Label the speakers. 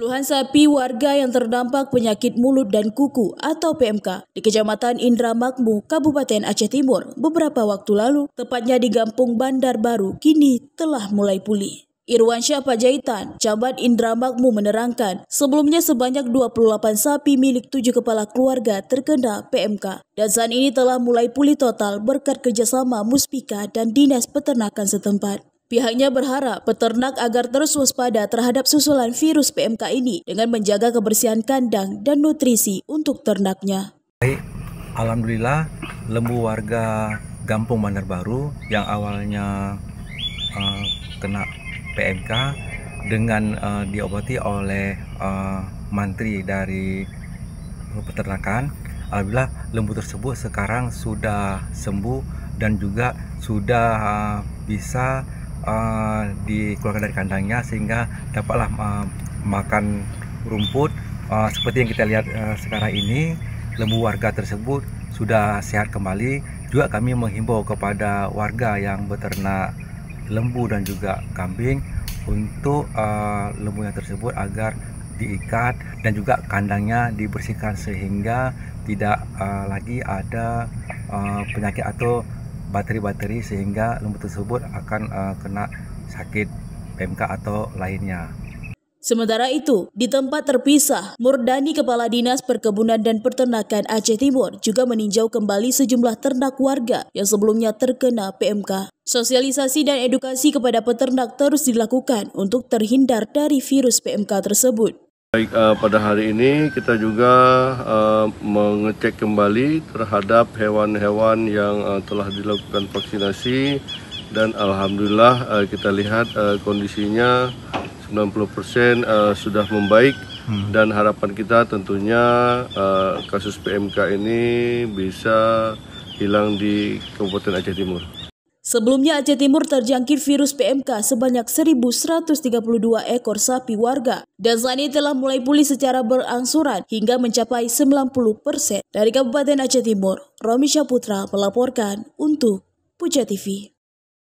Speaker 1: Puluhan sapi warga yang terdampak penyakit mulut dan kuku atau PMK di Kecamatan Indramakmu, Kabupaten Aceh Timur beberapa waktu lalu, tepatnya di Gampung Bandar Baru, kini telah mulai pulih. Irwansyah Panjaitan, Camat Indramakmu menerangkan, sebelumnya sebanyak 28 sapi milik 7 kepala keluarga terkena PMK dan saat ini telah mulai pulih total berkat kerjasama Muspika dan Dinas Peternakan setempat. Pihaknya berharap peternak agar terus waspada terhadap susulan virus PMK ini dengan menjaga kebersihan kandang dan nutrisi untuk ternaknya.
Speaker 2: Baik, alhamdulillah lembu warga Gampung Bandar Baru yang awalnya kena PMK dengan diobati oleh mantri dari peternakan. Alhamdulillah lembu tersebut sekarang sudah sembuh dan juga sudah bisa dikeluarkan dari kandangnya sehingga dapatlah makan rumput. Seperti yang kita lihat sekarang ini, lembu warga tersebut sudah sehat kembali. Juga kami menghimbau kepada warga yang beternak lembu dan juga kambing untuk lembunya tersebut agar diikat dan juga kandangnya dibersihkan sehingga tidak lagi ada penyakit atau bakteri-bakteri sehingga lembu tersebut akan kena sakit PMK atau lainnya.
Speaker 1: Sementara itu, di tempat terpisah, Murdani Kepala Dinas Perkebunan dan Peternakan Aceh Timur juga meninjau kembali sejumlah ternak warga yang sebelumnya terkena PMK. Sosialisasi dan edukasi kepada peternak terus dilakukan untuk terhindar dari virus PMK tersebut.
Speaker 3: Baik, pada hari ini kita juga mengecek kembali terhadap hewan-hewan yang telah dilakukan vaksinasi dan alhamdulillah kita lihat kondisinya 90% sudah membaik dan harapan kita tentunya kasus PMK ini bisa hilang di Kabupaten Aceh Timur.
Speaker 1: Sebelumnya Aceh Timur terjangkit virus PMK sebanyak 1.132 ekor sapi warga dan saat ini telah mulai pulih secara berangsuran hingga mencapai 90%. Dari Kabupaten Aceh Timur, Romi Syaputra melaporkan untuk Puja TV.